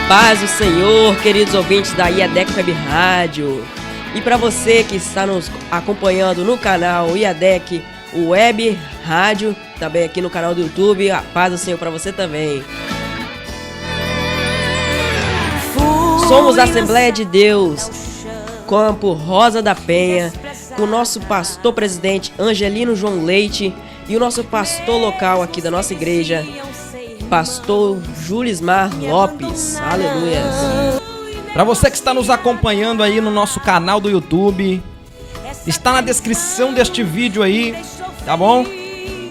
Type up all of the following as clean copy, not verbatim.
Paz do Senhor, queridos ouvintes da IADEC Web Rádio. E para você que está nos acompanhando no canal IADEC Web Rádio, também aqui no canal do YouTube, a paz do Senhor para você também. Somos a Assembleia de Deus, Campo Rosa da Penha, com o nosso pastor presidente Angelino João Leite e o nosso pastor local aqui da nossa igreja, pastor Julismar Lopes. Aleluia. Para você que está nos acompanhando aí no nosso canal do YouTube, está na descrição deste vídeo aí, tá bom?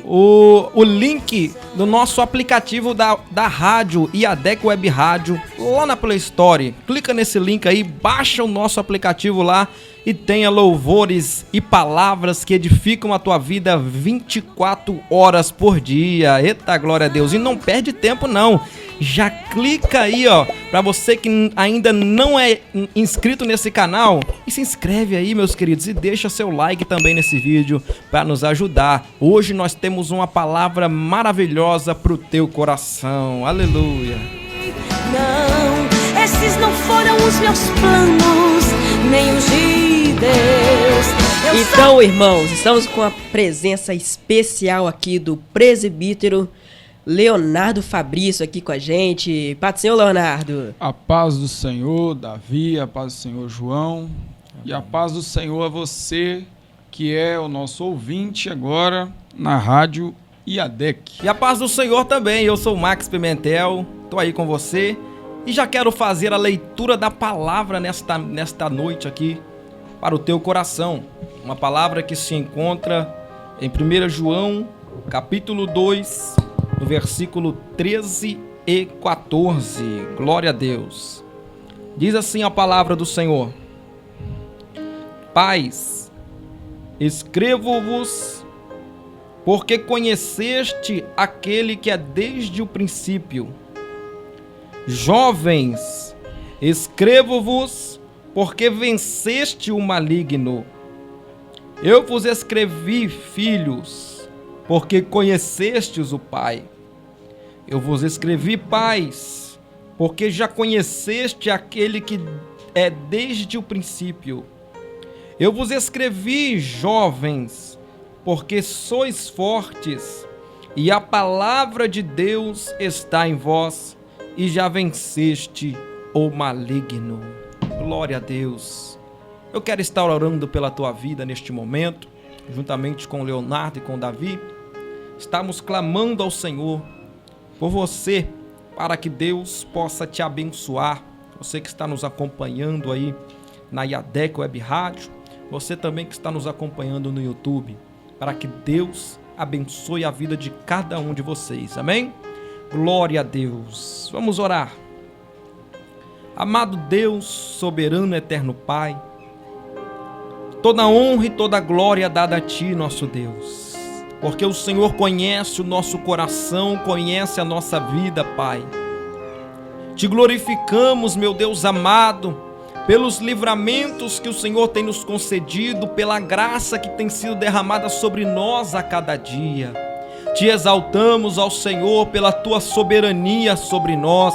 O link do nosso aplicativo da rádio IADEC Web Rádio, lá na Play Store. Clica nesse link aí, baixa o nosso aplicativo lá e tenha louvores e palavras que edificam a tua vida 24 horas por dia. Eita, glória a Deus. E não perde tempo não. Já clica aí, ó, para você que ainda não é inscrito nesse canal, e se inscreve aí, meus queridos, e deixa seu like também nesse vídeo para nos ajudar. Hoje nós temos uma palavra maravilhosa pro teu coração. Aleluia. Não, esses não foram os meus planos, nem os de Deus. Então, irmãos, estamos com a presença especial aqui do presbítero Leonardo Fabrício aqui com a gente. Paz do Senhor, Leonardo. A paz do Senhor, Davi, a paz do Senhor, João. Amém. E a paz do Senhor a você, que é o nosso ouvinte agora na rádio IADEC. E a paz do Senhor também, eu sou o Max Pimentel, tô aí com você e já quero fazer a leitura da palavra nesta noite aqui para o teu coração. Uma palavra que se encontra em 1 João, capítulo 2, no versículo 13 e 14. Glória a Deus. Diz assim a palavra do Senhor: Pais, escrevo-vos porque conheceste aquele que é desde o princípio. Jovens, escrevo-vos porque venceste o maligno. Eu vos escrevi, filhos, porque conhecestes o Pai. Eu vos escrevi, pais, porque já conheceste aquele que é desde o princípio. Eu vos escrevi, jovens, porque sois fortes, e a palavra de Deus está em vós, e já venceste o maligno. Glória a Deus. Eu quero estar orando pela tua vida neste momento, juntamente com Leonardo e com Davi. Estamos clamando ao Senhor por você, para que Deus possa te abençoar. Você que está nos acompanhando aí na IADEC Web Rádio, você também que está nos acompanhando no YouTube, para que Deus abençoe a vida de cada um de vocês. Amém? Glória a Deus. Vamos orar. Amado Deus, soberano, eterno Pai, toda honra e toda glória dada a Ti, nosso Deus, porque o Senhor conhece o nosso coração, conhece a nossa vida, Pai. Te glorificamos, meu Deus amado, pelos livramentos que o Senhor tem nos concedido, pela graça que tem sido derramada sobre nós a cada dia. Te exaltamos ao Senhor pela Tua soberania sobre nós,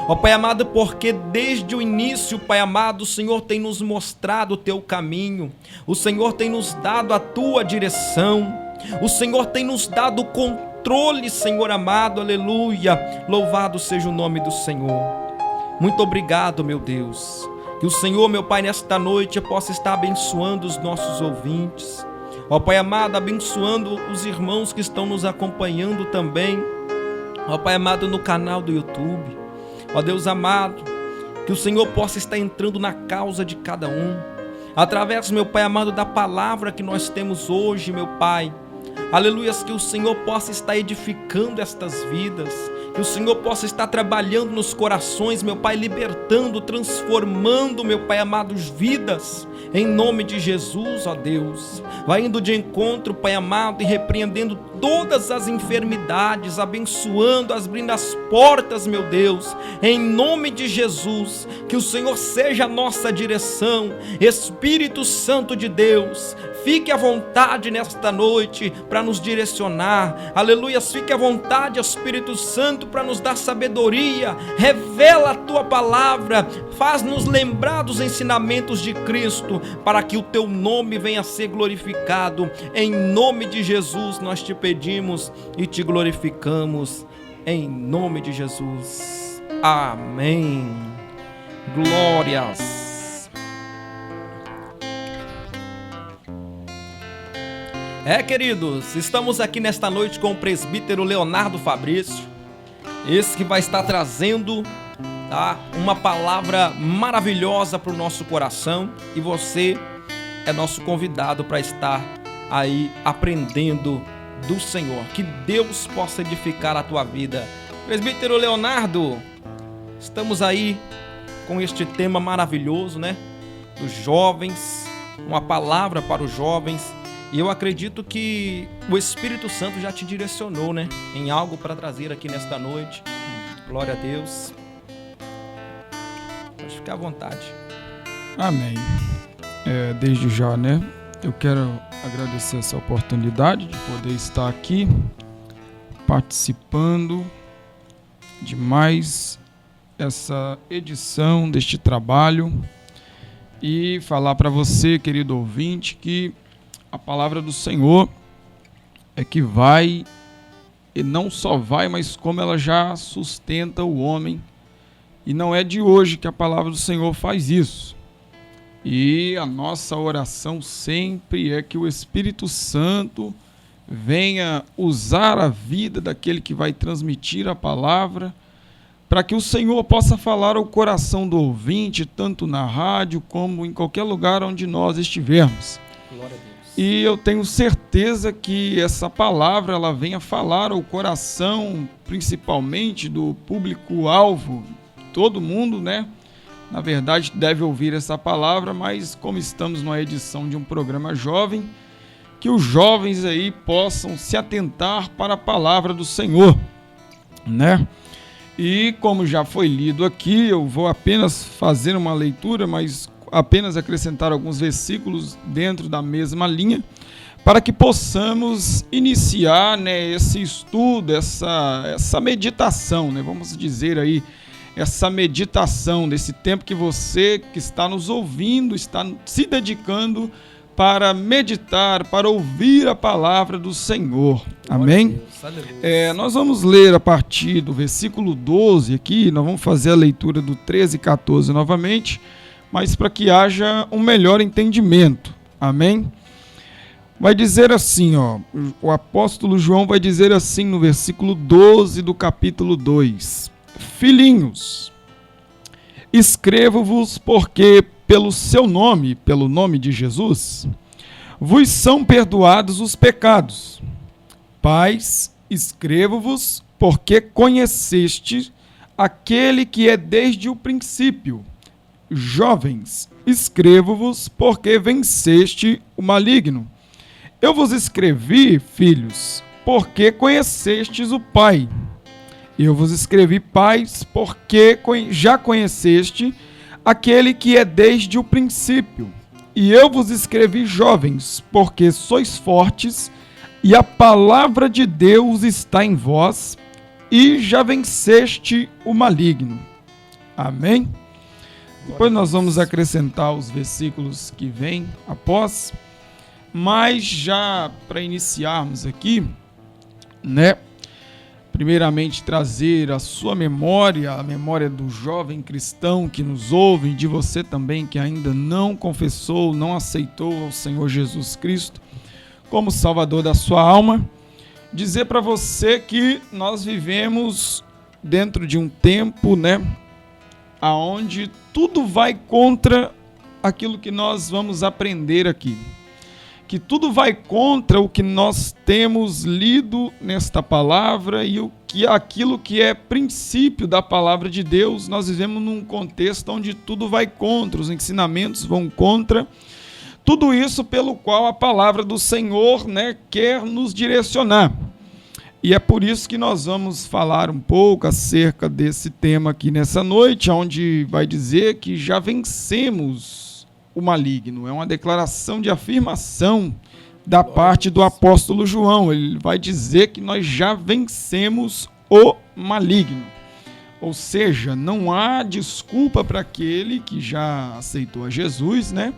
ó Pai amado, porque desde o início, Pai amado, o Senhor tem nos mostrado o Teu caminho, o Senhor tem nos dado a Tua direção, o Senhor tem nos dado o controle, Senhor amado, aleluia, louvado seja o nome do Senhor. Muito obrigado, meu Deus, que o Senhor, meu Pai, nesta noite possa estar abençoando os nossos ouvintes, ó Pai amado, abençoando os irmãos que estão nos acompanhando também, ó Pai amado, no canal do YouTube, ó Deus amado, que o Senhor possa estar entrando na causa de cada um, através, meu Pai amado, da palavra que nós temos hoje, meu Pai, aleluia, que o Senhor possa estar edificando estas vidas, que o Senhor possa estar trabalhando nos corações, meu Pai, libertando, transformando, meu Pai amado, vidas, em nome de Jesus, ó Deus. Vai indo de encontro, Pai amado, e repreendendo todas as enfermidades, abençoando, abrindo as portas, meu Deus, em nome de Jesus, que o Senhor seja a nossa direção. Espírito Santo de Deus, fique à vontade nesta noite para nos direcionar, aleluia. Fique à vontade, Espírito Santo, para nos dar sabedoria, revela a tua palavra, faz-nos lembrar dos ensinamentos de Cristo, para que o teu nome venha a ser glorificado. Em nome de Jesus nós te pedimos e te glorificamos, em nome de Jesus, amém. Glórias. Queridos, estamos aqui nesta noite com o presbítero Leonardo Fabrício, esse que vai estar trazendo, tá, uma palavra maravilhosa para o nosso coração, e você é nosso convidado para estar aí aprendendo do Senhor. Que Deus possa edificar a tua vida. Presbítero Leonardo, estamos aí com este tema maravilhoso, né, dos jovens, uma palavra para os jovens. E eu acredito que o Espírito Santo já te direcionou, né, em algo para trazer aqui nesta noite. Glória a Deus. Pode ficar à vontade. Amém. Desde já, né, eu quero agradecer essa oportunidade de poder estar aqui participando de mais essa edição deste trabalho e falar para você, querido ouvinte, que a palavra do Senhor é que vai, e não só vai, mas como ela já sustenta o homem. E não é de hoje que a palavra do Senhor faz isso. E a nossa oração sempre é que o Espírito Santo venha usar a vida daquele que vai transmitir a palavra, para que o Senhor possa falar ao coração do ouvinte, tanto na rádio como em qualquer lugar onde nós estivermos. Glória a Deus. E eu tenho certeza que essa palavra ela venha falar ao coração, principalmente do público-alvo. Todo mundo, né, na verdade, deve ouvir essa palavra, mas como estamos numa edição de um programa jovem, que os jovens aí possam se atentar para a palavra do Senhor, né? E como já foi lido aqui, eu vou apenas fazer uma leitura, mas apenas acrescentar alguns versículos dentro da mesma linha, para que possamos iniciar, né, esse estudo, essa meditação, né, vamos dizer aí, essa meditação desse tempo que você que está nos ouvindo, está se dedicando para meditar, para ouvir a palavra do Senhor. Amém? Nós vamos ler a partir do versículo 12 aqui, nós vamos fazer a leitura do 13 e 14 novamente, mas para que haja um melhor entendimento. Amém? Vai dizer assim, ó, o apóstolo João vai dizer assim no versículo 12 do capítulo 2. Filhinhos, escrevo-vos porque pelo seu nome, pelo nome de Jesus, vos são perdoados os pecados. Pais, escrevo-vos porque conheceste aquele que é desde o princípio. Jovens, escrevo-vos porque venceste o maligno. Eu vos escrevi, filhos, porque conhecestes o Pai. Eu vos escrevi, pais, porque já conheceste aquele que é desde o princípio. E eu vos escrevi, jovens, porque sois fortes, e a palavra de Deus está em vós, e já venceste o maligno. Amém? Depois nós vamos acrescentar os versículos que vêm após, mas já para iniciarmos aqui, né? Primeiramente trazer a sua memória, a memória do jovem cristão que nos ouve, de você também que ainda não confessou, não aceitou ao Senhor Jesus Cristo como Salvador da sua alma, dizer para você que nós vivemos dentro de um tempo, né, aonde tudo vai contra aquilo que nós vamos aprender aqui. Que tudo vai contra o que nós temos lido nesta palavra e aquilo que é princípio da palavra de Deus. Nós vivemos num contexto onde tudo vai contra, os ensinamentos vão contra. Tudo isso pelo qual a palavra do Senhor, né, quer nos direcionar. E é por isso que nós vamos falar um pouco acerca desse tema aqui nessa noite, onde vai dizer que já vencemos o maligno. É uma declaração de afirmação da parte do apóstolo João. Ele vai dizer que nós já vencemos o maligno. Ou seja, não há desculpa para aquele que já aceitou a Jesus, né?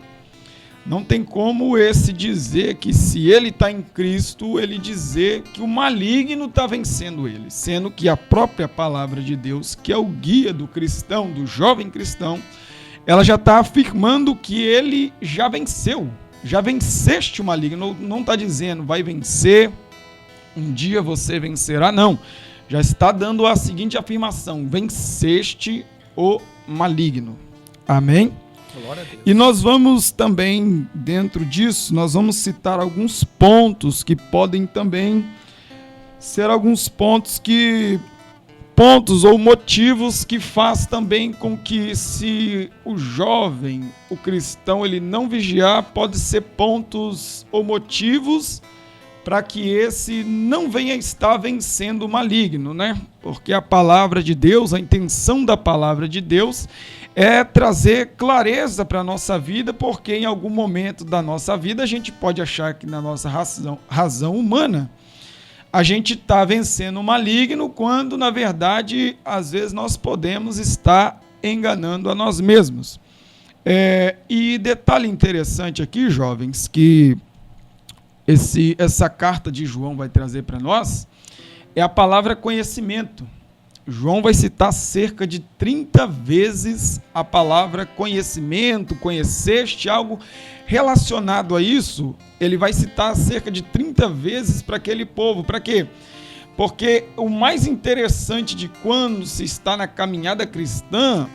Não tem como esse dizer que se ele está em Cristo, ele dizer que o maligno está vencendo ele, sendo que a própria palavra de Deus, que é o guia do cristão, do jovem cristão, ela já está afirmando que ele já venceu, já venceste o maligno. Não está dizendo vai vencer, um dia você vencerá, não. Já está dando a seguinte afirmação: venceste o maligno. Amém? E nós vamos também, dentro disso, nós vamos citar alguns pontos que podem também ser alguns pontos ou motivos que faz também com que, se o jovem, o cristão, ele não vigiar, pode ser pontos ou motivos para que esse não venha estar vencendo o maligno, né? Porque a palavra de Deus, a intenção da palavra de Deus é trazer clareza para a nossa vida, porque em algum momento da nossa vida a gente pode achar que na nossa razão humana a gente está vencendo o maligno, quando na verdade às vezes nós podemos estar enganando a nós mesmos. E detalhe interessante aqui, jovens, que essa carta de João vai trazer para nós, é a palavra conhecimento. João vai citar cerca de 30 vezes a palavra conhecimento, conheceste, algo relacionado a isso. Ele vai citar cerca de 30 vezes para aquele povo. Para quê? Porque o mais interessante de quando se está na caminhada cristã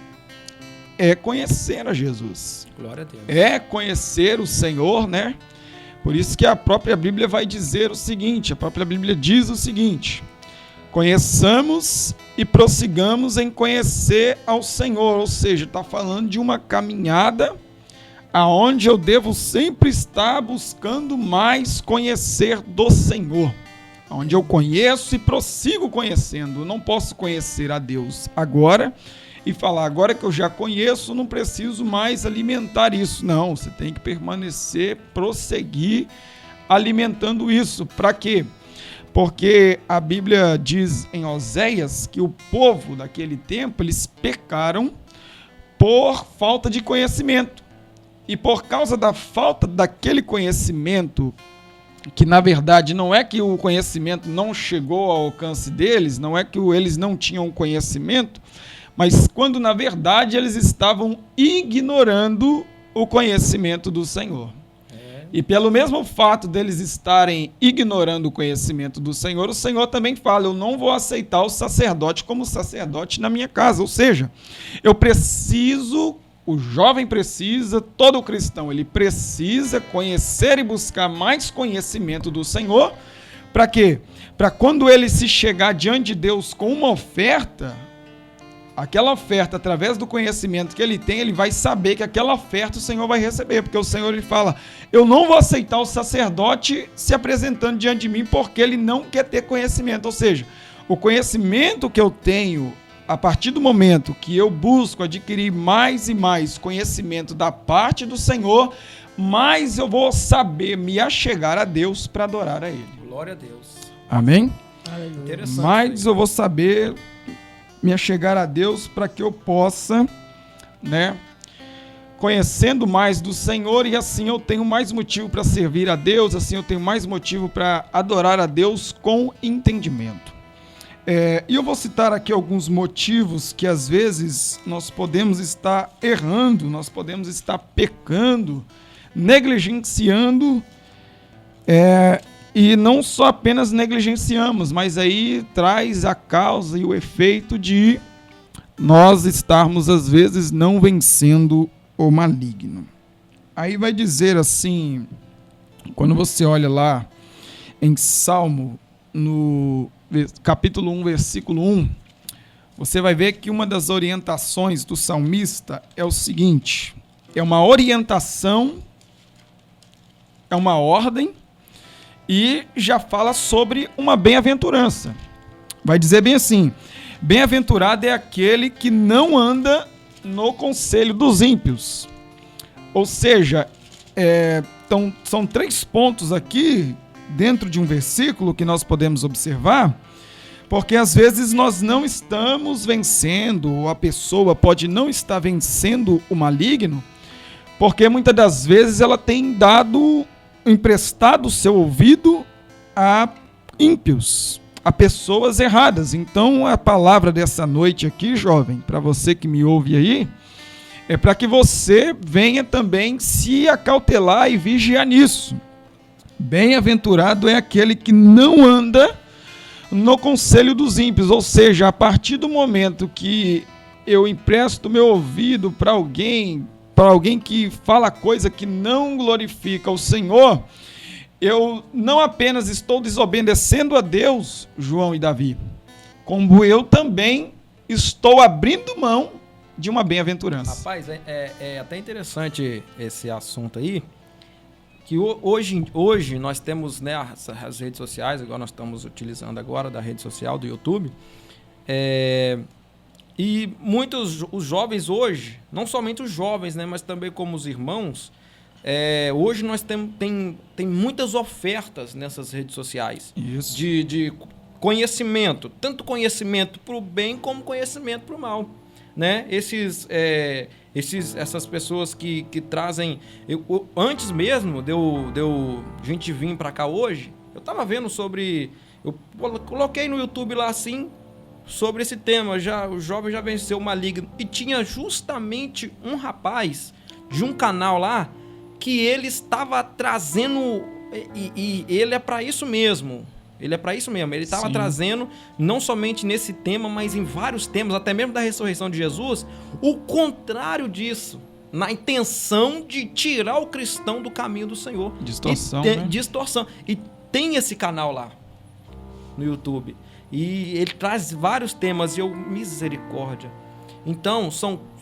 é conhecer a Jesus. Glória a Deus. É conhecer o Senhor, né? Por isso que a própria Bíblia vai dizer o seguinte, a própria Bíblia diz o seguinte: conheçamos e prossigamos em conhecer ao Senhor. Ou seja, está falando de uma caminhada aonde eu devo sempre estar buscando mais conhecer do Senhor. Onde eu conheço e prossigo conhecendo. Eu não posso conhecer a Deus agora e falar, agora que eu já conheço, não preciso mais alimentar isso. Não, você tem que permanecer, prosseguir alimentando isso. Para quê? Porque a Bíblia diz em Oséias que o povo daquele tempo, eles pecaram por falta de conhecimento. E por causa da falta daquele conhecimento, que na verdade não é que o conhecimento não chegou ao alcance deles, não é que eles não tinham conhecimento, mas quando na verdade eles estavam ignorando o conhecimento do Senhor. E pelo mesmo fato deles estarem ignorando o conhecimento do Senhor, o Senhor também fala, eu não vou aceitar o sacerdote como sacerdote na minha casa. Ou seja, eu preciso, o jovem precisa, todo cristão, ele precisa conhecer e buscar mais conhecimento do Senhor. Para quê? Para quando ele se chegar diante de Deus com uma oferta, aquela oferta, através do conhecimento que ele tem, ele vai saber que aquela oferta o Senhor vai receber, porque o Senhor, ele fala, eu não vou aceitar o sacerdote se apresentando diante de mim, porque ele não quer ter conhecimento. Ou seja, o conhecimento que eu tenho, a partir do momento que eu busco adquirir mais e mais conhecimento da parte do Senhor, mais eu vou saber me achegar a Deus para adorar a Ele. Glória a Deus. Amém? Aleluia. Mais eu vou saber me achegar a Deus para que eu possa, né, conhecendo mais do Senhor, e assim eu tenho mais motivo para servir a Deus, assim eu tenho mais motivo para adorar a Deus com entendimento. E eu vou citar aqui alguns motivos que às vezes nós podemos estar errando, nós podemos estar pecando, negligenciando, e não só apenas negligenciamos, mas aí traz a causa e o efeito de nós estarmos, às vezes, não vencendo o maligno. Aí vai dizer assim, quando você olha lá em Salmo, no capítulo 1, versículo 1, você vai ver que uma das orientações do salmista é o seguinte, é uma orientação, é uma ordem, e já fala sobre uma bem-aventurança. Vai dizer bem assim: bem-aventurado é aquele que não anda no conselho dos ímpios. Ou seja, então, são 3 pontos aqui dentro de um versículo que nós podemos observar, porque às vezes nós não estamos vencendo, ou a pessoa pode não estar vencendo o maligno, porque muitas das vezes ela tem emprestado o seu ouvido a ímpios, a pessoas erradas. Então a palavra dessa noite aqui, jovem, para você que me ouve aí, é para que você venha também se acautelar e vigiar nisso. Bem-aventurado é aquele que não anda no conselho dos ímpios, ou seja, a partir do momento que eu empresto meu ouvido para alguém que fala coisa que não glorifica o Senhor, eu não apenas estou desobedecendo a Deus, João e Davi, como eu também estou abrindo mão de uma bem-aventurança. Rapaz, é até interessante esse assunto aí, que hoje nós temos, né, as redes sociais, igual nós estamos utilizando agora, da rede social, do YouTube, e muitos os jovens hoje, não somente os jovens, né, mas também como os irmãos, hoje nós tem muitas ofertas nessas redes sociais. Isso. De conhecimento, tanto conhecimento para o bem como conhecimento para o mal, né? Essas pessoas que trazem... antes mesmo de eu gente vir para cá hoje, eu estava vendo sobre... Eu coloquei no YouTube lá assim, sobre esse tema, o jovem já venceu o maligno. E tinha justamente um rapaz de um canal lá que ele estava trazendo... E ele é para isso mesmo. Ele estava trazendo, não somente nesse tema, mas em vários temas, até mesmo da ressurreição de Jesus, o contrário disso, na intenção de tirar o cristão do caminho do Senhor. Distorção, né? Distorção. E tem esse canal lá, no YouTube. E ele traz vários temas, e misericórdia. Então,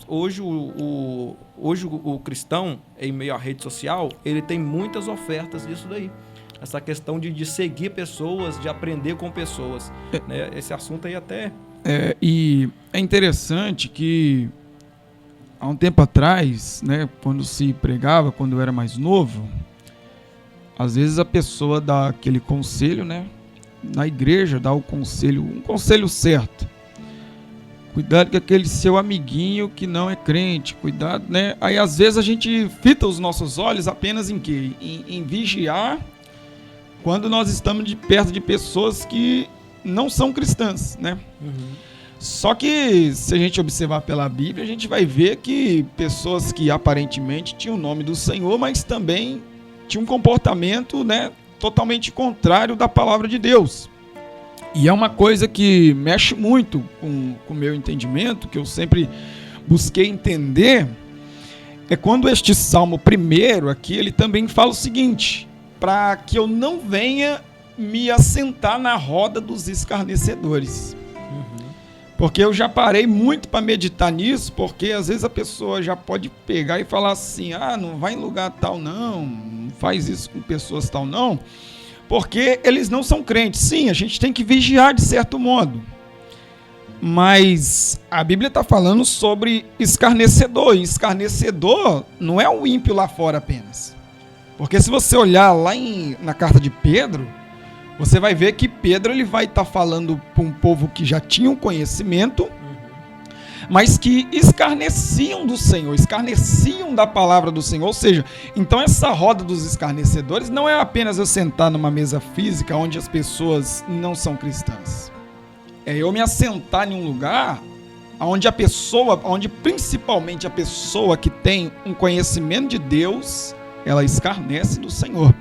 hoje o cristão, em meio à rede social, ele tem muitas ofertas disso daí. Essa questão de seguir pessoas, de aprender com pessoas. Né? Esse assunto aí até... E é interessante que há um tempo atrás, né, quando se pregava, quando eu era mais novo, às vezes a pessoa dá aquele conselho, né, na igreja, dá um conselho certo. Cuidado com aquele seu amiguinho que não é crente, cuidado, né? Aí às vezes a gente fita os nossos olhos apenas em quê? Em vigiar quando nós estamos perto de pessoas que não são cristãs, né? Uhum. Só que, se a gente observar pela Bíblia, a gente vai ver que pessoas que aparentemente tinham o nome do Senhor, mas também tinham um comportamento, né, totalmente contrário da palavra de Deus. E é uma coisa que mexe muito com o meu entendimento, que eu sempre busquei entender, é quando este Salmo 1 aqui, ele também fala o seguinte: para que eu não venha me assentar na roda dos escarnecedores. Uhum. Porque eu já parei muito para meditar nisso, porque às vezes a pessoa já pode pegar e falar assim: não vai em lugar tal não faz isso com pessoas tal não, porque eles não são crentes. Sim, a gente tem que vigiar de certo modo, mas a Bíblia está falando sobre escarnecedor, e escarnecedor não é o ímpio lá fora apenas. Porque se você olhar lá na carta de Pedro, você vai ver que Pedro ele vai estar falando para um povo que já tinha um conhecimento, mas que escarneciam do Senhor, escarneciam da palavra do Senhor. Ou seja, então essa roda dos escarnecedores não é apenas eu sentar numa mesa física onde as pessoas não são cristãs. É eu me assentar em um lugar onde principalmente a pessoa que tem um conhecimento de Deus, ela escarnece do Senhor.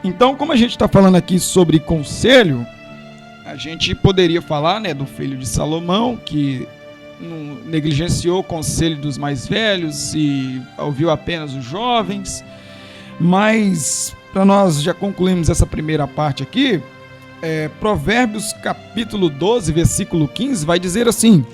Então, como a gente está falando aqui sobre conselho, a gente poderia falar, né, do filho de Salomão, que negligenciou o conselho dos mais velhos e ouviu apenas os jovens. Mas, para nós já concluirmos essa primeira parte aqui, Provérbios capítulo 12, versículo 15, vai dizer assim: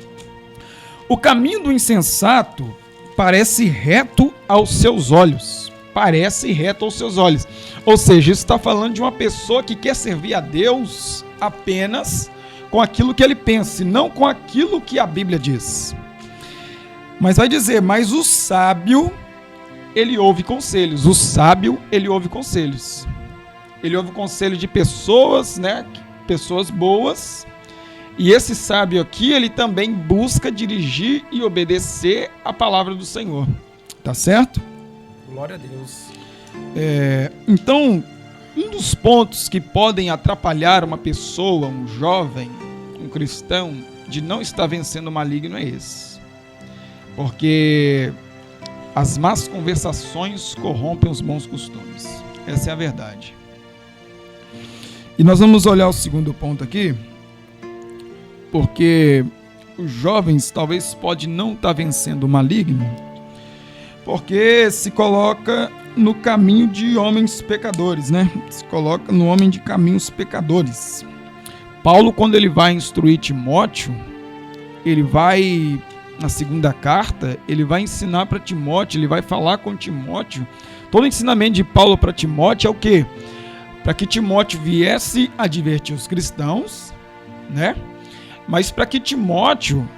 o caminho do insensato parece reto aos seus olhos. Parece reto aos seus olhos. Ou seja, isso está falando de uma pessoa que quer servir a Deus apenas com aquilo que ele pensa, e não com aquilo que a Bíblia diz. Mas vai dizer, mas o sábio, ele ouve conselhos. O sábio, ele ouve conselhos. Ele ouve conselho de pessoas, né? Pessoas boas. E esse sábio aqui, ele também busca dirigir e obedecer a palavra do Senhor. Tá certo? Glória a Deus. Então, um dos pontos que podem atrapalhar uma pessoa, um jovem, um cristão, de não estar vencendo o maligno é esse. Porque as más conversações corrompem os bons costumes. Essa é a verdade. E nós vamos olhar o segundo ponto aqui, porque os jovens talvez podem não estar vencendo o maligno, porque se coloca no caminho de homens pecadores, né? Se coloca no homem de caminhos pecadores. Paulo, quando ele vai instruir Timóteo, ele vai, na segunda carta, ele vai ensinar para Timóteo, ele vai falar com Timóteo. Todo o ensinamento de Paulo para Timóteo é o quê? Para que Timóteo viesse advertir os cristãos, né? Mas para que Timóteo,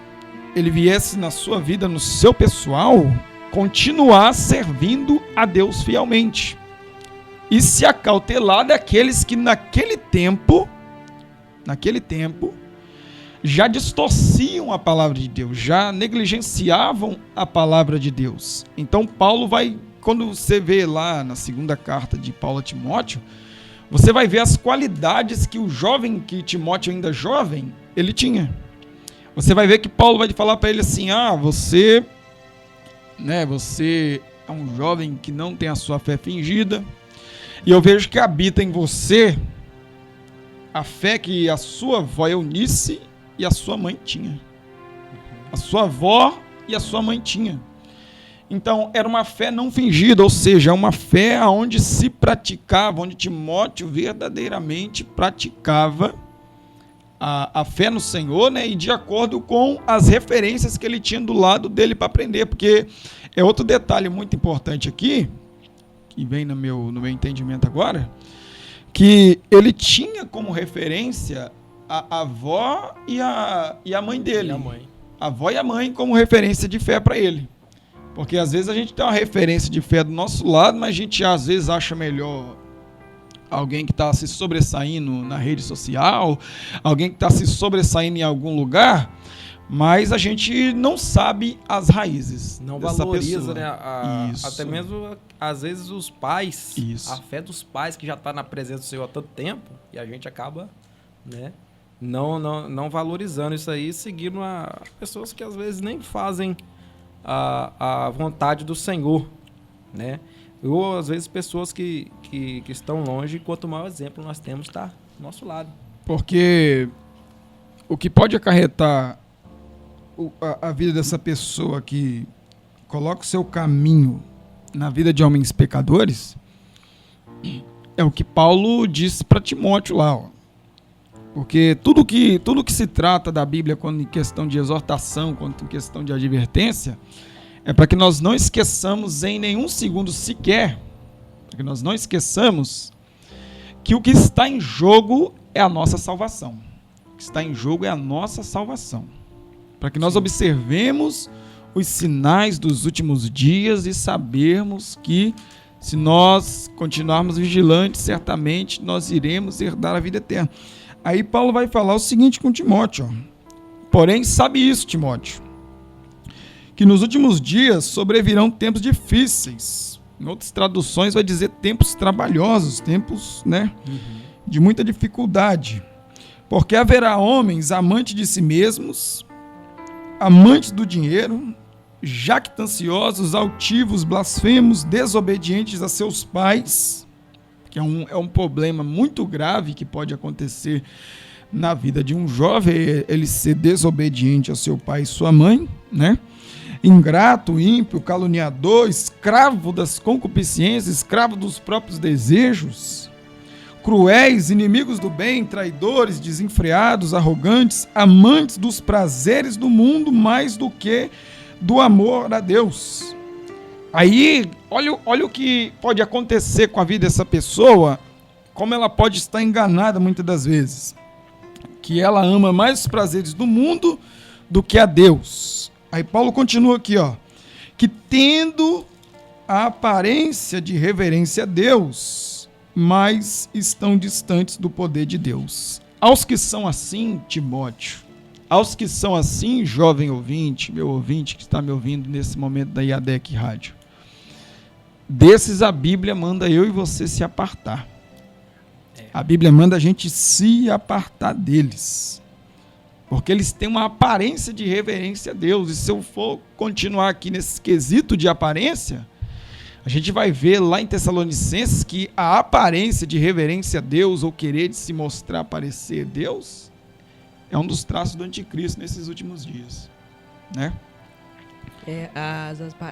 ele viesse na sua vida, no seu pessoal, continuar servindo a Deus fielmente. E se acautelar daqueles que naquele tempo, já distorciam a palavra de Deus, já negligenciavam a palavra de Deus. Então Paulo vai, quando você vê lá na segunda carta de Paulo a Timóteo, você vai ver as qualidades que o jovem, que Timóteo ainda jovem, ele tinha. Você vai ver que Paulo vai falar para ele assim, você é um jovem que não tem a sua fé fingida, e eu vejo que habita em você a fé que a sua avó Eunice e a sua mãe tinha. A sua avó e a sua mãe tinha. Então, era uma fé não fingida, ou seja, uma fé onde se praticava, onde Timóteo verdadeiramente praticava a fé no Senhor, né? E de acordo com as referências que ele tinha do lado dele para aprender, porque é outro detalhe muito importante aqui, que vem no meu entendimento agora, que ele tinha como referência a avó e a mãe dele. A avó e a mãe como referência de fé para ele. Porque às vezes a gente tem uma referência de fé do nosso lado, mas a gente às vezes acha melhor alguém que está se sobressaindo na rede social, alguém que está se sobressaindo em algum lugar, mas a gente não sabe as raízes. Não dessa valoriza, pessoa. Né? Até mesmo, às vezes, os pais, a fé dos pais que já está na presença do Senhor há tanto tempo, e a gente acaba, né, não valorizando isso aí, seguindo pessoas que às vezes nem fazem a vontade do Senhor, né? Ou às vezes pessoas que estão longe, quanto maior exemplo nós temos está do nosso lado. Porque o que pode acarretar a vida dessa pessoa que coloca o seu caminho na vida de homens pecadores é o que Paulo disse para Timóteo lá, ó. Porque tudo que se trata da Bíblia quando em questão de exortação, quando em questão de advertência, é para que nós não esqueçamos em nenhum segundo sequer, para que nós não esqueçamos que o que está em jogo é a nossa salvação. O que está em jogo é a nossa salvação. Para que nós observemos os sinais dos últimos dias e sabermos que se nós continuarmos vigilantes, certamente nós iremos herdar a vida eterna. Aí Paulo vai falar o seguinte com Timóteo, ó. Porém, sabe isso, Timóteo, que nos últimos dias sobrevirão tempos difíceis. Em outras traduções vai dizer tempos trabalhosos, tempos, né, de muita dificuldade. Porque haverá homens amantes de si mesmos, amantes do dinheiro, jactanciosos, altivos, blasfemos, desobedientes a seus pais, que é um problema muito grave que pode acontecer na vida de um jovem, ele ser desobediente a seu pai e sua mãe, né? Ingrato, ímpio, caluniador, escravo das concupiscências, escravo dos próprios desejos, cruéis, inimigos do bem, traidores, desenfreados, arrogantes, amantes dos prazeres do mundo mais do que do amor a Deus. Aí, olha o que pode acontecer com a vida dessa pessoa, como ela pode estar enganada muitas das vezes. Que ela ama mais os prazeres do mundo do que a Deus. Aí Paulo continua aqui, ó. Que tendo a aparência de reverência a Deus, mas estão distantes do poder de Deus. Aos que são assim, Timóteo, aos que são assim, jovem ouvinte, meu ouvinte que está me ouvindo nesse momento da IADEC Rádio, desses a Bíblia manda eu e você se apartar. A Bíblia manda a gente se apartar deles. Porque eles têm uma aparência de reverência a Deus. E se eu for continuar aqui nesse quesito de aparência, a gente vai ver lá em Tessalonicenses que a aparência de reverência a Deus ou querer de se mostrar parecer Deus é um dos traços do anticristo nesses últimos dias, né?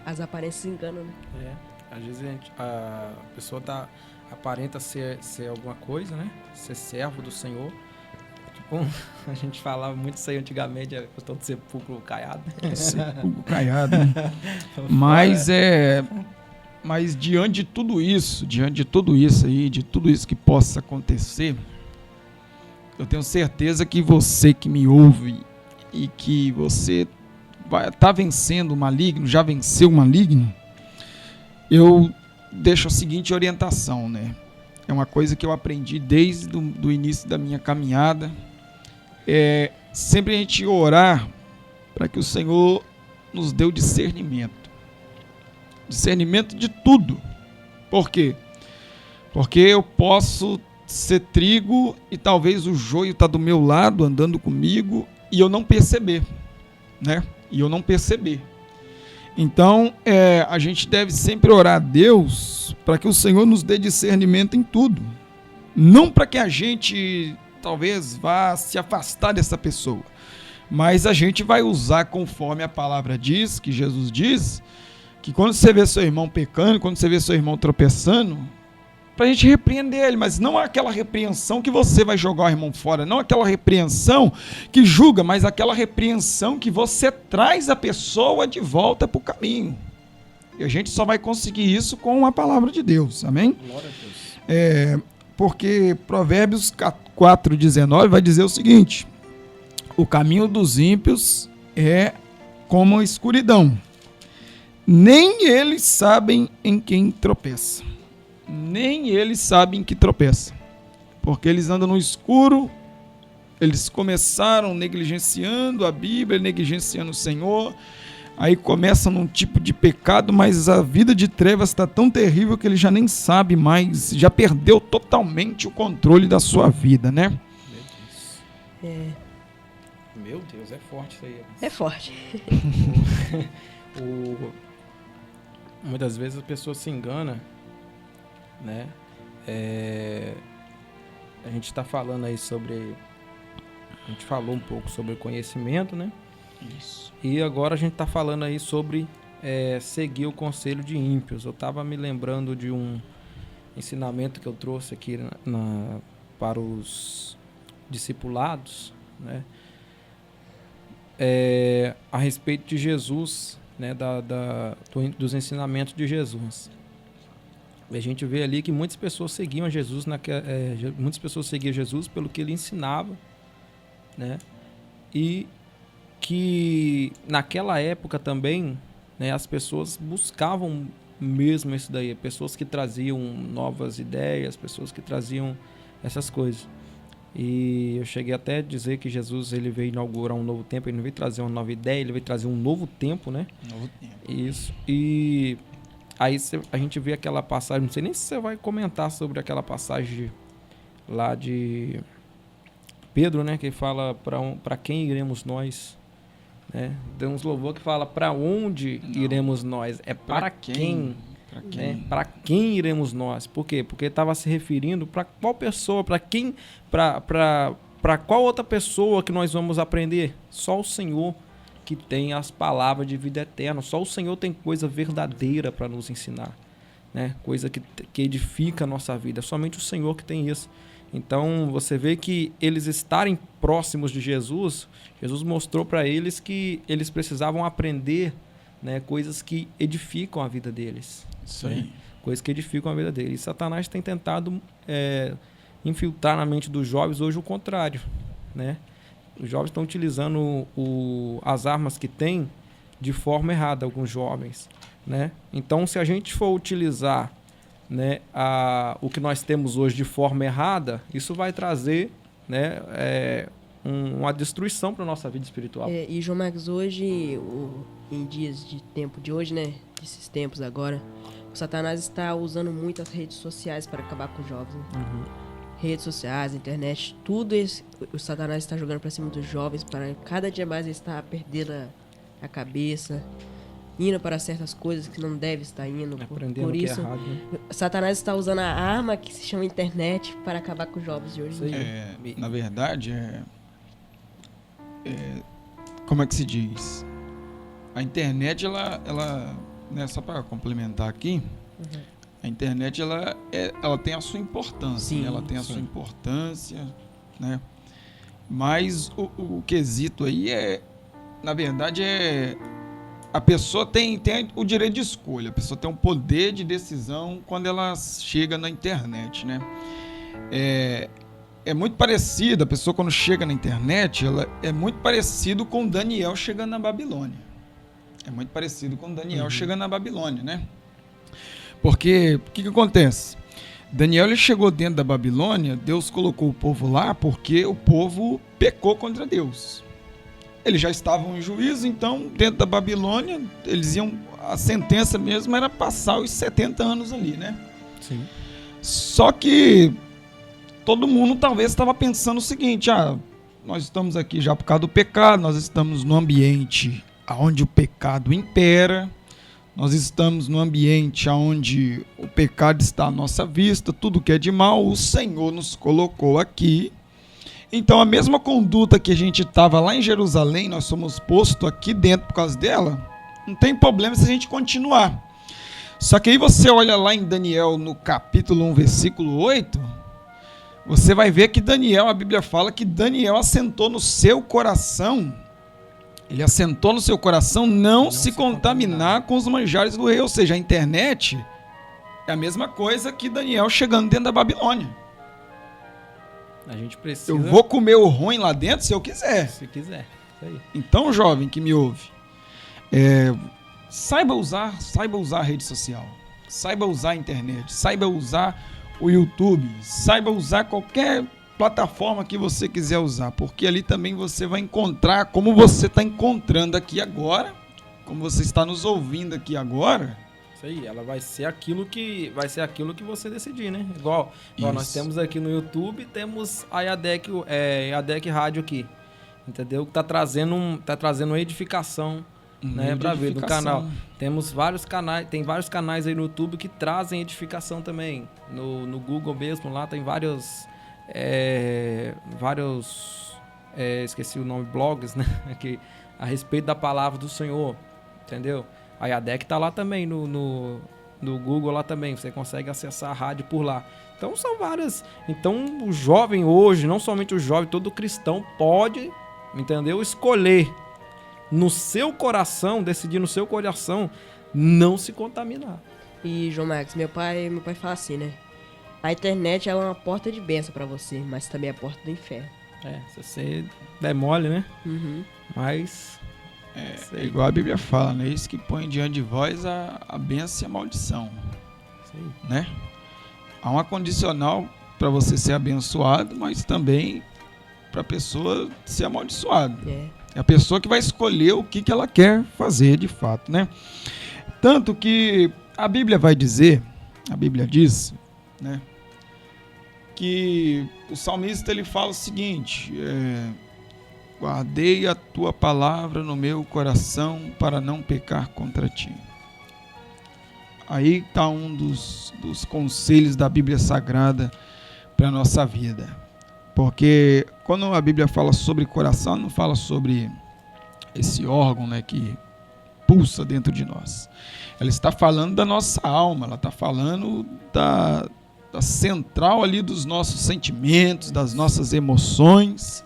As aparências enganam, né? Às vezes a pessoa aparenta ser alguma coisa, né? Ser servo do Senhor. Tipo, a gente falava muito isso aí antigamente, a questão do sepulcro caiado. Sepulcro caiado, né? Mas diante de tudo isso aí, de tudo isso que possa acontecer, eu tenho certeza que você que me ouve e que você tá vencendo o maligno, já venceu o maligno, eu deixo a seguinte orientação, né? É uma coisa que eu aprendi desde o início da minha caminhada. É sempre a gente orar para que o Senhor nos dê o discernimento. Discernimento de tudo. Por quê? Porque eu posso ser trigo e talvez o joio está do meu lado, andando comigo, e eu não perceber, né? Então, a gente deve sempre orar a Deus para que o Senhor nos dê discernimento em tudo. Não para que a gente talvez vá se afastar dessa pessoa, mas a gente vai usar conforme a palavra diz, que Jesus diz, que quando você vê seu irmão pecando, quando você vê seu irmão tropeçando, para a gente repreender ele, mas não aquela repreensão que você vai jogar o irmão fora, não aquela repreensão que julga, mas aquela repreensão que você traz a pessoa de volta para o caminho. E a gente só vai conseguir isso com a palavra de Deus, amém? Glória a Deus. Porque Provérbios 4,19 vai dizer o seguinte: o caminho dos ímpios é como a escuridão, nem eles sabem em quem tropeça. Nem eles sabem que tropeça, porque eles andam no escuro. Eles começaram negligenciando a Bíblia, negligenciando o Senhor, aí começam num tipo de pecado, mas a vida de trevas está tão terrível que ele já nem sabe mais, já perdeu totalmente o controle da sua vida, né? Meu Deus, é forte isso aí. É forte. Muitas vezes a pessoa se engana, né? A gente está falando aí a gente falou um pouco sobre o conhecimento, né? Isso. E agora a gente está falando aí sobre seguir o conselho de ímpios. Eu estava me lembrando de um ensinamento que eu trouxe aqui para os discipulados, né? A respeito de Jesus, né? Dos ensinamentos de Jesus. A gente vê ali que muitas pessoas seguiam Jesus, muitas pessoas seguiam Jesus pelo que ele ensinava, né? E que naquela época também, né, as pessoas buscavam mesmo isso daí, pessoas que traziam novas ideias, pessoas que traziam essas coisas. E eu cheguei até a dizer que Jesus ele veio inaugurar um novo tempo, ele não veio trazer uma nova ideia, ele veio trazer um novo tempo, né? Novo tempo. Isso. E aí a gente vê aquela passagem, não sei nem se você vai comentar sobre aquela passagem lá de Pedro, né? Que fala para quem iremos nós, né? Tem uns louvor que fala para onde iremos nós, é para quem? Para quem iremos nós? Por quê? Porque estava se referindo para qual pessoa, para quem, para qual outra pessoa que nós vamos aprender? Só o Senhor que tem as palavras de vida eterna. Só o Senhor tem coisa verdadeira para nos ensinar, né? Coisa que edifica a nossa vida. Somente o Senhor que tem isso. Então, você vê que eles estarem próximos de Jesus, Jesus mostrou para eles que eles precisavam aprender né? Coisas que edificam a vida deles. Isso aí. Coisas que edificam a vida deles. E Satanás tem tentado infiltrar na mente dos jovens hoje o contrário, né? Os jovens estão utilizando as armas que têm de forma errada, alguns jovens, né? Então, se a gente for utilizar, né, o que nós temos hoje de forma errada, isso vai trazer, né, uma destruição para a nossa vida espiritual. E João Marcos, hoje, em dias de tempo de hoje, né, desses tempos agora, o Satanás está usando muito as redes sociais para acabar com os jovens, né? Redes sociais, internet, tudo isso, o Satanás está jogando para cima dos jovens, para cada dia mais ele está perdendo a cabeça, indo para certas coisas que não deve estar indo. Aprendendo por isso, que é errado, né? Satanás está usando a arma que se chama internet para acabar com os jovens de hoje em dia. Na verdade, como é que se diz? A internet, ela né, só para complementar aqui, a internet ela tem a sua importância, Sim, né? Ela tem a sua importância, né? Mas o quesito aí na verdade, a pessoa tem o direito de escolha, a pessoa tem um poder de decisão quando ela chega na internet, né? É muito parecido, a pessoa quando chega na internet, ela é muito parecido com Daniel chegando na Babilônia. É muito parecido com Daniel chegando na Babilônia, né? Porque, o que acontece? Daniel ele chegou dentro da Babilônia, Deus colocou o povo lá porque o povo pecou contra Deus. Eles já estavam em juízo, então, dentro da Babilônia, a sentença mesmo era passar os 70 anos ali, né? Sim. Só que todo mundo talvez estava pensando o seguinte, nós estamos aqui já por causa do pecado, nós estamos num ambiente onde o pecado impera, nós estamos num ambiente onde o pecado está à nossa vista, tudo que é de mal, o Senhor nos colocou aqui. Então a mesma conduta que a gente estava lá em Jerusalém, nós somos postos aqui dentro por causa dela, não tem problema se a gente continuar. Só que aí você olha lá em Daniel no capítulo 1, versículo 8, você vai ver que Daniel, a Bíblia fala que Daniel assentou no seu coração, ele assentou no seu coração não se contaminar com os manjares do rei, ou seja, a internet é a mesma coisa que Daniel chegando dentro da Babilônia. A gente precisa... Eu vou comer o ruim lá dentro se eu quiser. Se quiser, isso aí. Então, jovem que me ouve, saiba usar a rede social, saiba usar a internet, saiba usar o YouTube, saiba usar qualquer plataforma que você quiser usar, porque ali também você vai encontrar, como você está encontrando aqui agora, como você está nos ouvindo aqui agora. Isso aí, ela vai ser aquilo que você decidir, né? Igual nós temos aqui no YouTube, temos a IADEC Rádio aqui, entendeu? Que tá trazendo edificação, né, para ver no canal. Temos vários canais, tem vários canais aí no YouTube que trazem edificação também. No Google mesmo, lá tem vários esqueci o nome, blogs, né? Aqui, a respeito da palavra do Senhor, entendeu? A IADEC tá lá também, no Google lá também, você consegue acessar a rádio por lá. Então são várias. Então o jovem hoje, não somente o jovem, todo cristão pode, entendeu? Escolher no seu coração, decidir no seu coração, não se contaminar. E, João Marcos, meu pai fala assim, né? A internet ela é uma porta de bênção pra você, mas também é a porta do inferno. Se você der mole, né? Uhum. Mas... É igual a Bíblia fala, né? Isso que põe diante de vós a bênção e a maldição. Isso aí. Né? Há uma condicional para você ser abençoado, mas também para a pessoa ser amaldiçoada. É a pessoa que vai escolher o que ela quer fazer de fato, né? Tanto que a Bíblia vai dizer, a Bíblia diz, né? Que o salmista ele fala o seguinte: guardei a tua palavra no meu coração para não pecar contra ti. Aí está um dos conselhos da Bíblia Sagrada para a nossa vida. Porque quando a Bíblia fala sobre coração, não fala sobre esse órgão, né, que pulsa dentro de nós. Ela está falando da nossa alma, ela está falando da central ali dos nossos sentimentos, das nossas emoções,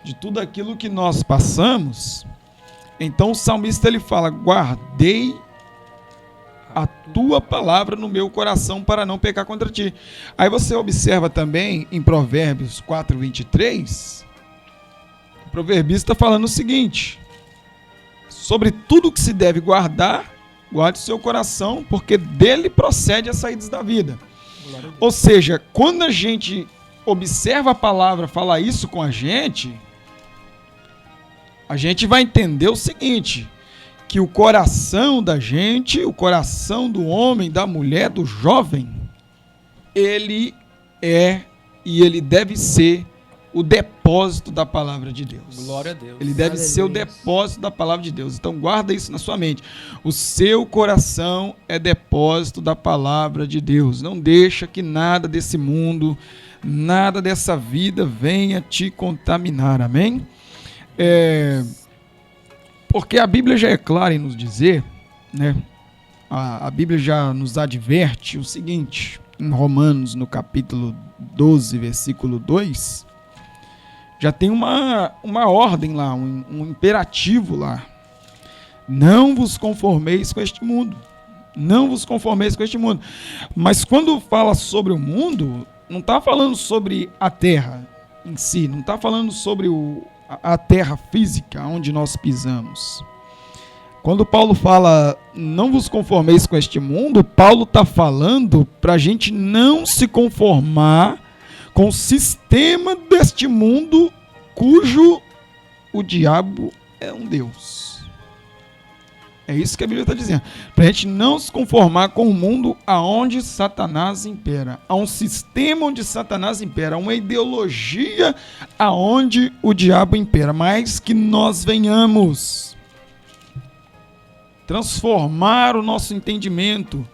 de tudo aquilo que nós passamos. Então o salmista ele fala: guardei a tua palavra no meu coração para não pecar contra ti. Aí você observa também em Provérbios 4:23, o proverbista está falando o seguinte: sobre tudo que se deve guardar, guarde o seu coração, porque dele procede as saídas da vida. Ou seja, quando a gente observa a palavra falar isso com a gente vai entender o seguinte: que o coração da gente, o coração do homem, da mulher, do jovem, ele é e ele deve ser o depósito da palavra de Deus. Glória a Deus. Ele deve ser o depósito da palavra de Deus. Então guarda isso na sua mente. O seu coração é depósito da palavra de Deus. Não deixa que nada desse mundo, nada dessa vida venha te contaminar. Amém? Porque a Bíblia já é clara em nos dizer, né? A Bíblia já nos adverte o seguinte, em Romanos, no capítulo 12, versículo 2, já tem uma ordem lá, um imperativo lá. Não vos conformeis com este mundo. Não vos conformeis com este mundo. Mas quando fala sobre o mundo, não está falando sobre a terra em si, não está falando sobre a terra física onde nós pisamos. Quando Paulo fala não vos conformeis com este mundo, Paulo está falando para a gente não se conformar com o sistema deste mundo cujo o diabo é um Deus. É isso que a Bíblia está dizendo. Para a gente não se conformar com o mundo aonde Satanás impera. Há um sistema onde Satanás impera. Há uma ideologia aonde o diabo impera. Mas que nós venhamos transformar o nosso entendimento.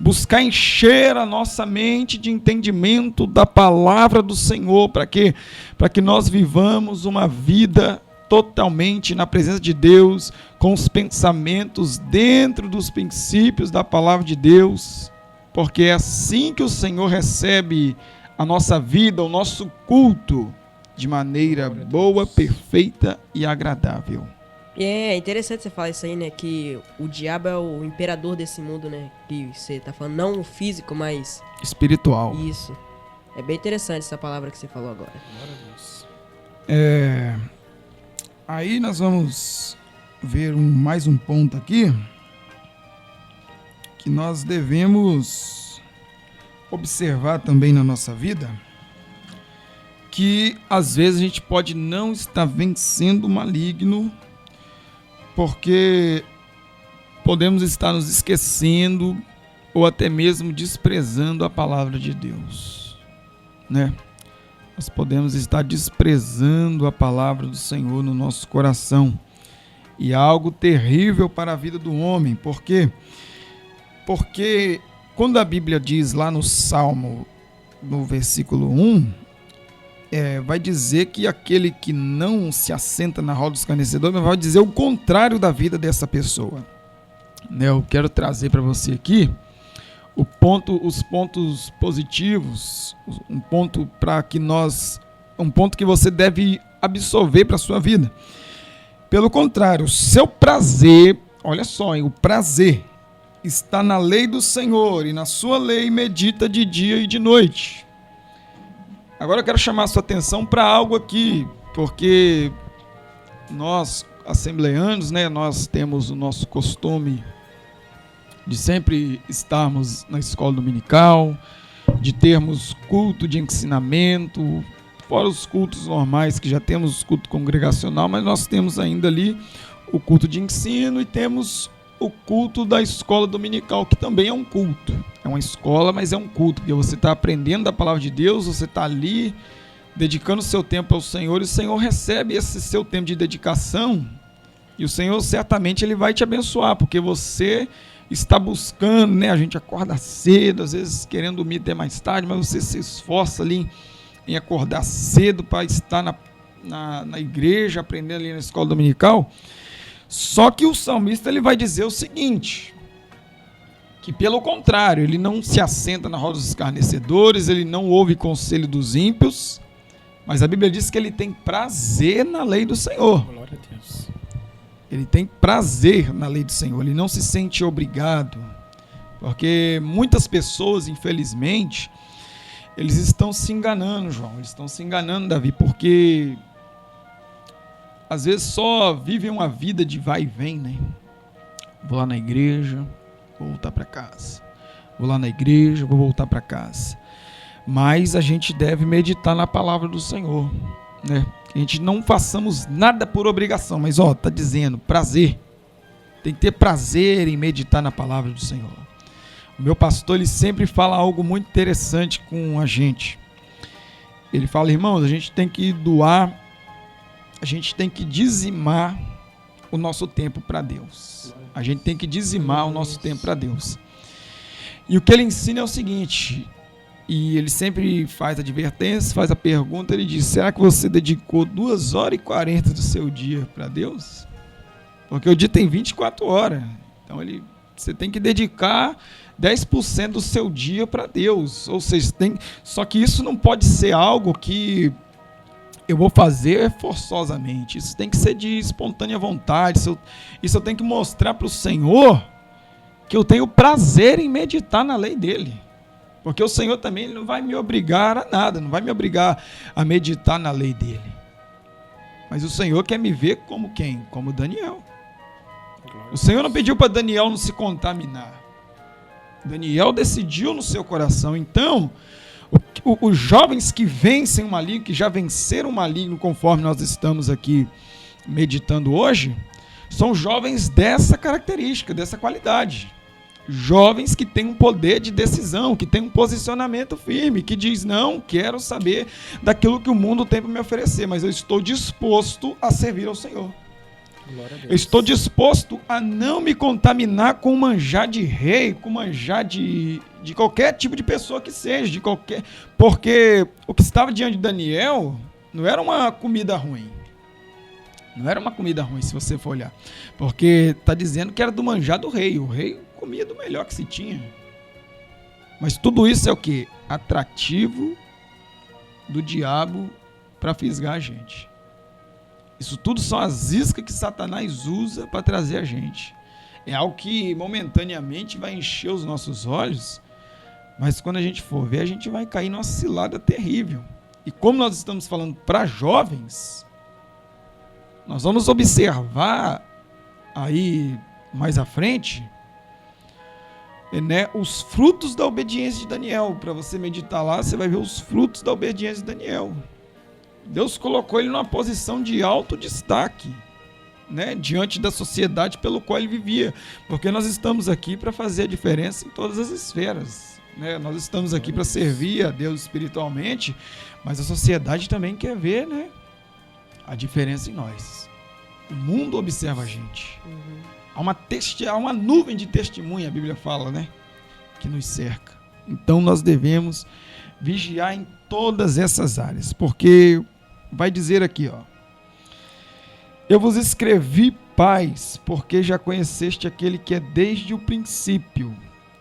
Buscar encher a nossa mente de entendimento da palavra do Senhor. Para quê? Para que nós vivamos uma vida totalmente na presença de Deus, com os pensamentos dentro dos princípios da palavra de Deus, porque é assim que o Senhor recebe a nossa vida, o nosso culto, de maneira boa, perfeita e agradável. É interessante você falar isso aí, né, que o diabo é o imperador desse mundo, né, que você tá falando, não o físico, mas espiritual. Isso, é bem interessante essa palavra que você falou agora. Aí nós vamos ver mais um ponto aqui, que nós devemos observar também na nossa vida, que às vezes a gente pode não estar vencendo o maligno, porque podemos estar nos esquecendo ou até mesmo desprezando a palavra de Deus, né? Nós podemos estar desprezando a palavra do Senhor no nosso coração. E é algo terrível para a vida do homem. Por quê? Porque quando a Bíblia diz lá no Salmo, no versículo 1, vai dizer que aquele que não se assenta na roda dos escarnecedores vai dizer o contrário da vida dessa pessoa. Eu quero trazer para você aqui os pontos positivos, um ponto que você deve absorver para a sua vida. Pelo contrário, o seu prazer, olha só, o prazer está na lei do Senhor, e na sua lei medita de dia e de noite. Agora eu quero chamar a sua atenção para algo aqui, porque nós, assembleanos, né, nós temos o nosso costume de sempre estarmos na escola dominical, de termos culto de ensinamento, fora os cultos normais, que já temos o culto congregacional, mas nós temos ainda ali o culto de ensino e temos o culto da escola dominical, que também é um culto. É uma escola, mas é um culto, porque você está aprendendo da palavra de Deus, você está ali dedicando o seu tempo ao Senhor, e o Senhor recebe esse seu tempo de dedicação, e o Senhor certamente ele vai te abençoar, porque você está buscando, né? A gente acorda cedo, às vezes querendo dormir até mais tarde, mas você se esforça ali em acordar cedo para estar na igreja, aprendendo ali na escola dominical. Só que o salmista ele vai dizer o seguinte, que pelo contrário, ele não se assenta na roda dos escarnecedores, ele não ouve conselho dos ímpios, mas a Bíblia diz que ele tem prazer na lei do Senhor. Glória a Deus. Ele tem prazer na lei do Senhor, ele não se sente obrigado. Porque muitas pessoas, infelizmente, eles estão se enganando, João. Eles estão se enganando, Davi, porque às vezes só vivem uma vida de vai e vem, né? Vou lá na igreja, vou voltar para casa. Vou lá na igreja, vou voltar para casa. Mas a gente deve meditar na palavra do Senhor, né? Que a gente não façamos nada por obrigação, mas tá dizendo prazer. Tem que ter prazer em meditar na palavra do Senhor. O meu pastor, ele sempre fala algo muito interessante com a gente. Ele fala, irmãos, a gente tem que doar, a gente tem que dizimar o nosso tempo para Deus. A gente tem que dizimar o nosso tempo para Deus. E o que ele ensina é o seguinte, e ele sempre faz a advertência, faz a pergunta, ele diz, será que você dedicou 2h40 do seu dia para Deus? Porque o dia tem 24 horas. Então você tem que dedicar 10% do seu dia para Deus. Ou seja, só que isso não pode ser algo que eu vou fazer forçosamente. Isso tem que ser de espontânea vontade. Isso eu tenho que mostrar para o Senhor que eu tenho prazer em meditar na lei dele. Porque o Senhor também ele não vai me obrigar a nada, não vai me obrigar a meditar na lei dele. Mas o Senhor quer me ver como quem? Como Daniel. O Senhor não pediu para Daniel não se contaminar. Daniel decidiu no seu coração. Então, os jovens que vencem o maligno, que já venceram o maligno, conforme nós estamos aqui meditando hoje, são jovens dessa característica, dessa qualidade. Jovens que têm um poder de decisão, que têm um posicionamento firme, que diz, não quero saber daquilo que o mundo tem para me oferecer, mas eu estou disposto a servir ao Senhor. Eu estou disposto a não me contaminar com o manjar de rei, com o manjar de qualquer tipo de pessoa que seja, porque o que estava diante de Daniel não era uma comida ruim. Não era uma comida ruim, se você for olhar. Porque está dizendo que era do manjar do rei. O rei comia do melhor que se tinha. Mas tudo isso é o quê? Atrativo do diabo para fisgar a gente. Isso tudo são as iscas que Satanás usa para trazer a gente. É algo que momentaneamente vai encher os nossos olhos, mas quando a gente for ver, a gente vai cair numa cilada terrível. E como nós estamos falando para jovens, nós vamos observar aí mais à frente, né, os frutos da obediência de Daniel. Para você meditar lá, você vai ver os frutos da obediência de Daniel. Deus colocou ele numa posição de alto destaque, né, diante da sociedade pelo qual ele vivia, porque nós estamos aqui para fazer a diferença em todas as esferas, né? Nós estamos aqui para servir a Deus espiritualmente, mas a sociedade também quer ver, né, a diferença em nós. O mundo observa a gente. Há uma nuvem de testemunha, a Bíblia fala, né, que nos cerca. Então nós devemos vigiar em todas essas áreas, porque vai dizer aqui, eu vos escrevi, pais, porque já conheceste aquele que é desde o princípio.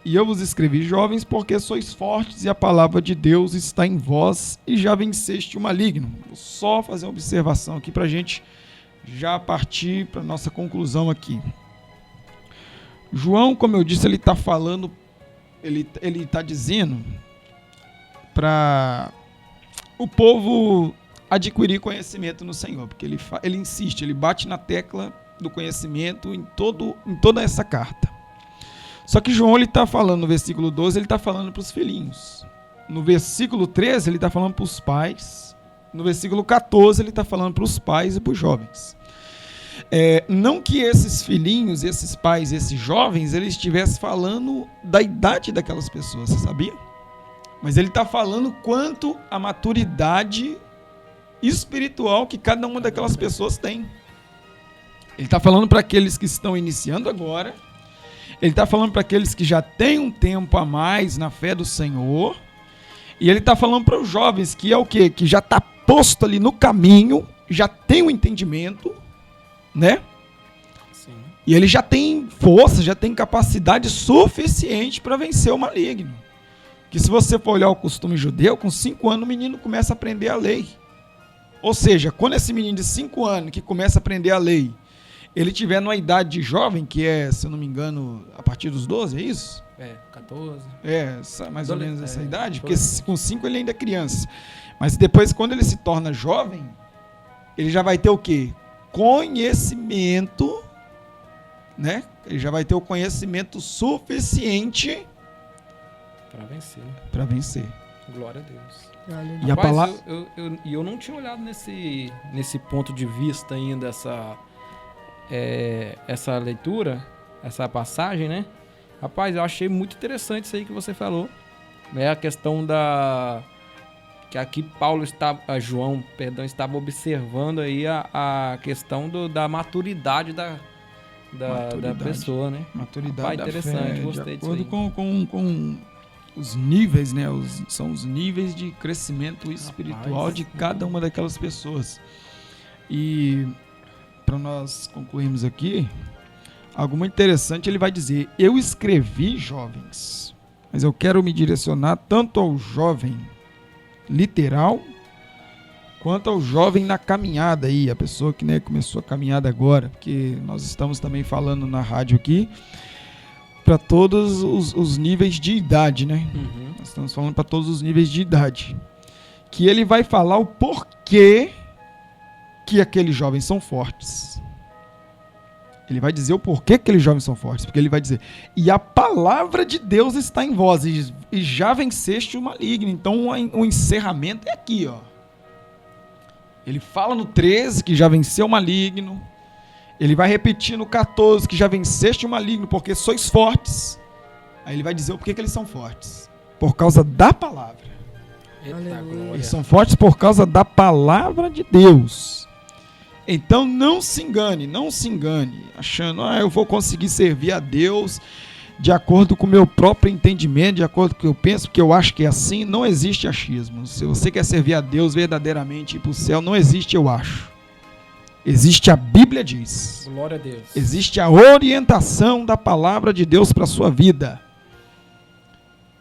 E eu vos escrevi, jovens, porque sois fortes e a palavra de Deus está em vós e já venceste o maligno. Vou só fazer uma observação aqui para a gente já partir para a nossa conclusão aqui. João, como eu disse, ele está falando, ele está dizendo para o povo adquirir conhecimento no Senhor, porque ele insiste, ele bate na tecla do conhecimento em toda essa carta. Só que João está falando no versículo 12, ele está falando para os filhinhos. No versículo 13, ele está falando para os pais. No versículo 14, ele está falando para os pais e para os jovens. Não que esses filhinhos, esses pais, esses jovens, ele estivesse falando da idade daquelas pessoas, você sabia? Mas ele está falando quanto à maturidade espiritual que cada uma daquelas pessoas tem. Ele está falando para aqueles que estão iniciando agora. Ele está falando para aqueles que já têm um tempo a mais na fé do Senhor. E ele está falando para os jovens que é o quê? Que já está posto ali no caminho, já tem um entendimento, né? Sim. E ele já tem força, já tem capacidade suficiente para vencer o maligno. Que se você for olhar o costume judeu, com 5 anos o menino começa a aprender a lei. Ou seja, quando esse menino de 5 anos que começa a aprender a lei, ele tiver numa idade de jovem, que é, se eu não me engano, a partir dos 12, é isso? 14. Mais ou menos essa idade, porque 14. com 5 ele ainda é criança. Mas depois, quando ele se torna jovem, ele já vai ter o quê? Conhecimento, né? Ele já vai ter o conhecimento suficiente para vencer. Glória a Deus. E a palavra... eu não tinha olhado nesse ponto de vista ainda, essa leitura, essa passagem, né? Rapaz, eu achei muito interessante isso aí que você falou, né? A questão que aqui João estava observando aí a questão da maturidade da pessoa, né? Maturidade. Rapaz, da interessante, fé, gostei de acordo disso aí. com os níveis, né? São os níveis de crescimento espiritual de cada uma daquelas pessoas. E para nós concluirmos aqui, algo muito interessante, ele vai dizer: eu escrevi, jovens, mas eu quero me direcionar tanto ao jovem literal quanto ao jovem na caminhada aí, a pessoa que, né, começou a caminhada agora, porque nós estamos também falando na rádio aqui para todos os níveis de idade, né? Uhum. Nós estamos falando para todos os níveis de idade, que ele vai falar o porquê que aqueles jovens são fortes. Ele vai dizer o porquê que aqueles jovens são fortes, porque ele vai dizer: e a palavra de Deus está em vós, e já venceste o maligno. Então o encerramento é aqui, ó. Ele fala no 13 que já venceu o maligno. Ele vai repetir no 14 que já venceste o maligno porque sois fortes. Aí ele vai dizer o porquê que eles são fortes. Por causa da palavra. Eita, glória. Eles são fortes por causa da palavra de Deus. Então não se engane, achando: eu vou conseguir servir a Deus de acordo com o meu próprio entendimento, de acordo com o que eu penso, porque eu acho que é assim. Não existe achismo. Se você quer servir a Deus verdadeiramente e ir para o céu, não existe eu acho. Existe a Bíblia diz. Glória a Deus. Existe a orientação da palavra de Deus para a sua vida.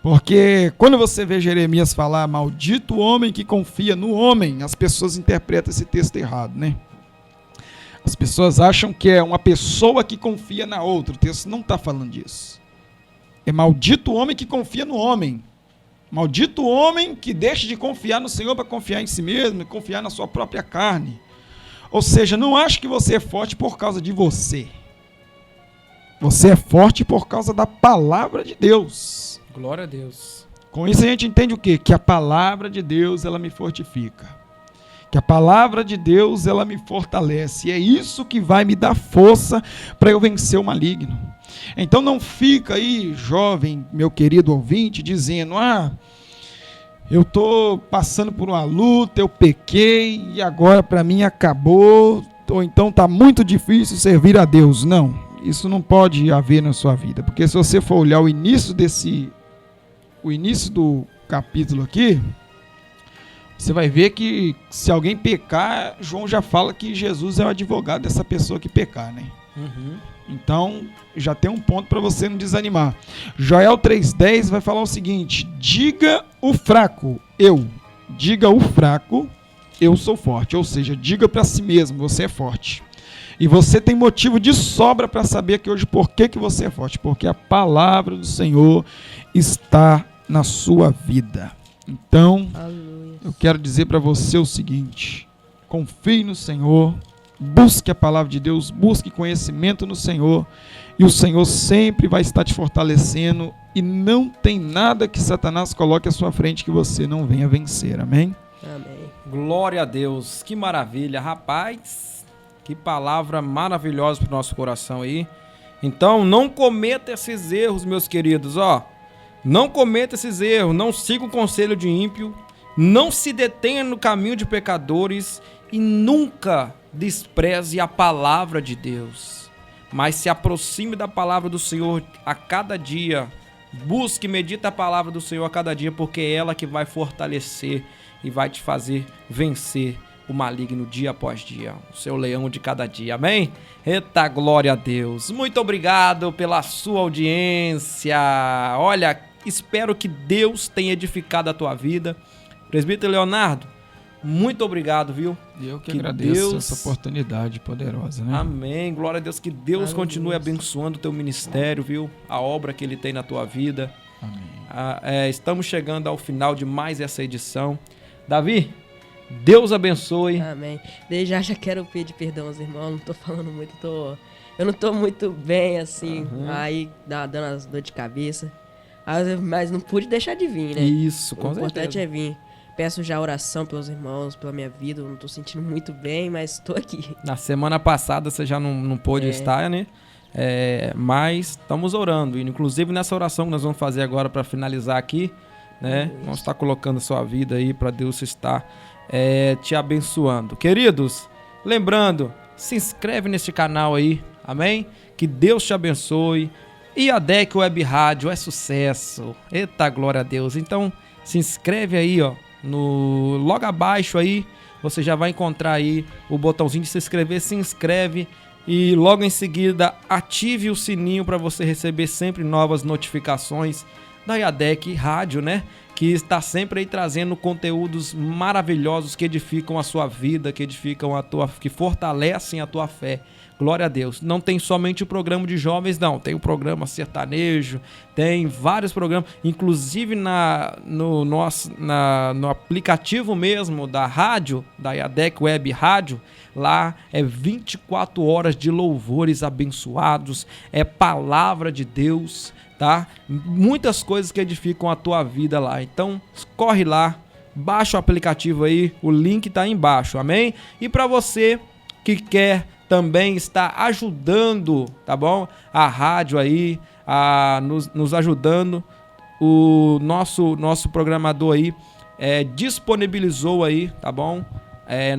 Porque quando você vê Jeremias falar: maldito o homem que confia no homem, as pessoas interpretam esse texto errado, né? As pessoas acham que é uma pessoa que confia na outra. O texto não está falando disso. É maldito o homem que confia no homem. Maldito o homem que deixa de confiar no Senhor para confiar em si mesmo e confiar na sua própria carne. Ou seja, não ache que você é forte por causa de você. Você é forte por causa da palavra de Deus. Glória a Deus. Com isso a gente entende o quê? Que a palavra de Deus, ela me fortifica. Que a palavra de Deus, ela me fortalece. E é isso que vai me dar força para eu vencer o maligno. Então não fica aí, jovem, meu querido ouvinte, dizendo: eu estou passando por uma luta, eu pequei e agora para mim acabou, ou então está muito difícil servir a Deus. Não, isso não pode haver na sua vida, porque se você for olhar o início do capítulo aqui, você vai ver que se alguém pecar, João já fala que Jesus é o advogado dessa pessoa que pecar, né? Uhum. Então, já tem um ponto para você não desanimar. Joel 3,10 vai falar o seguinte: diga o fraco, eu sou forte. Ou seja, diga para si mesmo, você é forte. E você tem motivo de sobra para saber que hoje por que você é forte. Porque a palavra do Senhor está na sua vida. Então, eu quero dizer para você o seguinte: confie no Senhor, busque a palavra de Deus, busque conhecimento no Senhor, e o Senhor sempre vai estar te fortalecendo, e não tem nada que Satanás coloque à sua frente que você não venha vencer. Amém? Amém. Glória a Deus, que maravilha, rapaz, que palavra maravilhosa para o nosso coração aí. Então não cometa esses erros, meus queridos, não cometa esses erros, não siga o conselho de ímpio, não se detenha no caminho de pecadores e nunca despreze a palavra de Deus, mas se aproxime da palavra do Senhor a cada dia, busque e medite a palavra do Senhor a cada dia, porque é ela que vai fortalecer e vai te fazer vencer o maligno dia após dia, o seu leão de cada dia, amém? Eita, glória a Deus, muito obrigado pela sua audiência. Olha, espero que Deus tenha edificado a tua vida. Presbítero Leonardo, muito obrigado, viu? Eu que Que agradeço Deus- essa oportunidade poderosa, né? Amém. Glória a Deus. Que Deus Aleluia. continue abençoando o teu ministério, viu? A obra que Ele tem na tua vida. Amém. Estamos chegando ao final de mais essa edição. Davi, Deus abençoe. Amém. Desde já quero pedir perdão aos irmãos, não tô falando muito, eu não tô muito bem assim, aí dando as dor de cabeça. Mas não pude deixar de vir, né? Isso, com O importante certeza. é vir. Peço já oração pelos irmãos, pela minha vida. Eu não tô sentindo muito bem, mas tô aqui. Na semana passada você já não pôde estar, né? Mas estamos orando. E, inclusive nessa oração que nós vamos fazer agora para finalizar aqui, né? Vamos estar colocando a sua vida aí para Deus estar te abençoando. Queridos, lembrando, se inscreve neste canal aí, amém? Que Deus te abençoe. E a DEC Web Rádio é sucesso. Eita, glória a Deus. Então, se inscreve aí, ó. Logo abaixo aí, você já vai encontrar aí o botãozinho de se inscrever. Se inscreve e logo em seguida ative o sininho para você receber sempre novas notificações da IADEC Rádio, né? Que está sempre aí trazendo conteúdos maravilhosos que edificam a sua vida, que fortalecem a tua fé. Glória a Deus. Não tem somente o programa de jovens, não. Tem o programa sertanejo, tem vários programas, inclusive no aplicativo mesmo da rádio, da IADEC Web Rádio. Lá é 24 horas de louvores abençoados, é palavra de Deus, tá? Muitas coisas que edificam a tua vida lá. Então, corre lá, baixa o aplicativo aí, o link tá aí embaixo, amém? E para você que quer também está ajudando, tá bom? A rádio aí, nos ajudando. O nosso programador aí disponibilizou aí, tá bom?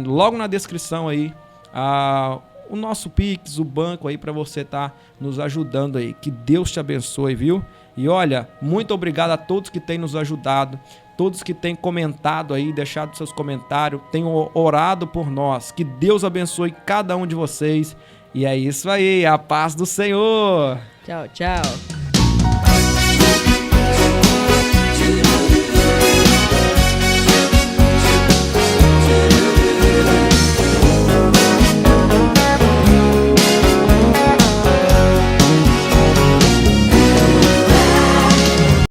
Logo na descrição aí, o nosso Pix, o banco aí, para você tá nos ajudando aí. Que Deus te abençoe, viu? E olha, muito obrigado a todos que têm nos ajudado, todos que têm comentado aí, deixado seus comentários, têm orado por nós. Que Deus abençoe cada um de vocês. E é isso aí, a paz do Senhor. Tchau, tchau.